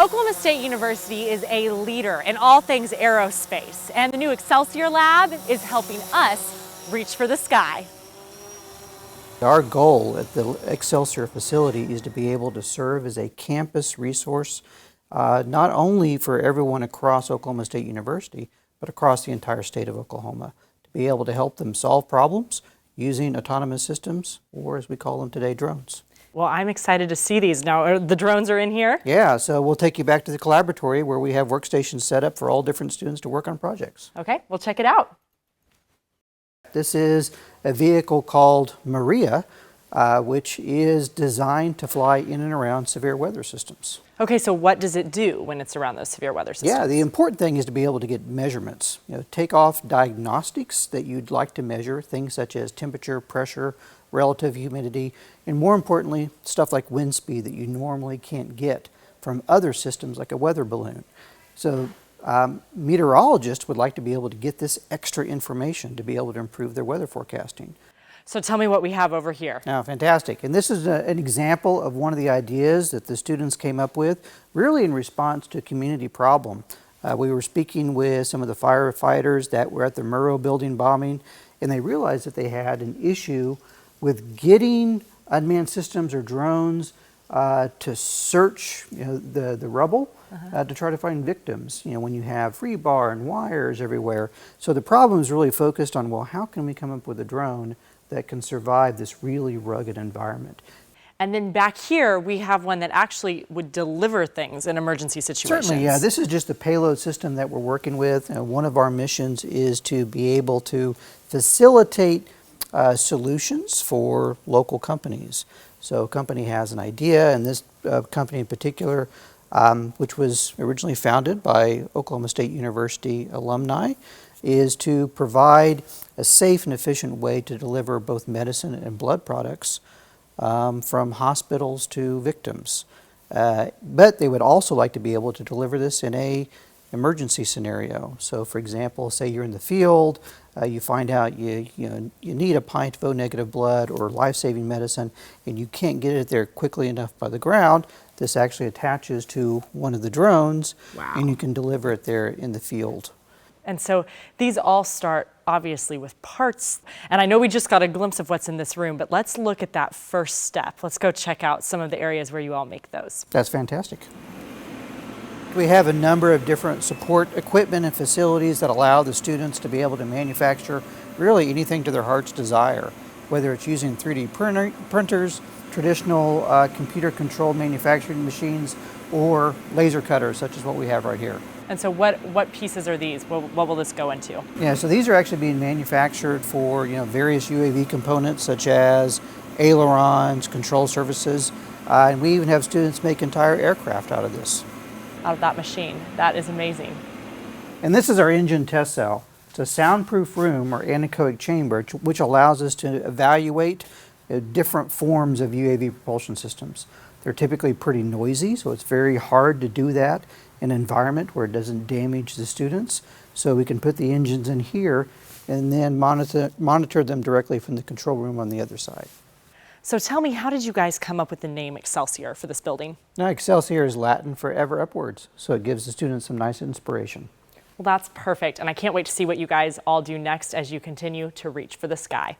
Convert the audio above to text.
Oklahoma State University is a leader in all things aerospace, and the new Excelsior lab is helping us reach for the sky. Our goal at the Excelsior facility is to be able to serve as a campus resource, not only for everyone across Oklahoma State University, but across the entire state of Oklahoma, to be able to help them solve problems using autonomous systems, or as we call them today, drones. Well, I'm excited to see these. Now, the drones are in here? Yeah, so we'll take you back to the collaboratory where we have workstations set up for all different students to work on projects. Okay, we'll check it out. This is a vehicle called Maria, which is designed to fly in and around severe weather systems. Okay, so what does it do when it's around those severe weather systems? Yeah, the important thing is to be able to get measurements. Take off diagnostics that you'd like to measure, things such as temperature, pressure, relative humidity, and more importantly, stuff like wind speed that you normally can't get from other systems like a weather balloon. So meteorologists would like to be able to get this extra information to be able to improve their weather forecasting. So tell me what we have over here. Now, fantastic. And this is an example of one of the ideas that the students came up with, really in response to a community problem. We were speaking with some of the firefighters that were at the Murrow building bombing, and they realized that they had an issue with getting unmanned systems or drones to search the rubble to try to find victims, when you have rebar and wires everywhere. So the problem is really focused on, well, how can we come up with a drone that can survive this really rugged environment? And then back here, we have one that actually would deliver things in emergency situations. Certainly, yeah. This is just a payload system that we're working with. One of our missions is to be able to facilitate solutions for local companies. So a company has an idea, and this company in particular, which was originally founded by Oklahoma State University alumni, is to provide a safe and efficient way to deliver both medicine and blood products from hospitals to victims. But they would also like to be able to deliver this in an emergency scenario. So for example, say you're in the field, you find out you need a pint of O-negative blood or life-saving medicine, and you can't get it there quickly enough by the ground. This actually attaches to one of the drones, wow, and you can deliver it there in the field. And so these all start obviously with parts. And I know we just got a glimpse of what's in this room, but let's look at that first step. Let's go check out some of the areas where you all make those. That's fantastic. We have a number of different support equipment and facilities that allow the students to be able to manufacture really anything to their heart's desire, whether it's using 3D printers, traditional computer-controlled manufacturing machines, or laser cutters, such as what we have right here. And so what pieces are these? What will this go into? Yeah, so these are actually being manufactured for various UAV components such as ailerons, control surfaces, and we even have students make entire aircraft out of this. Out of that machine. That is amazing. And this is our engine test cell. It's a soundproof room or anechoic chamber which allows us to evaluate different forms of UAV propulsion systems. They're typically pretty noisy, so it's very hard to do that in an environment where it doesn't damage the students. So we can put the engines in here and then monitor them directly from the control room on the other side. So tell me, how did you guys come up with the name Excelsior for this building? Now, Excelsior is Latin for ever upwards, so it gives the students some nice inspiration. Well, that's perfect, and I can't wait to see what you guys all do next as you continue to reach for the sky.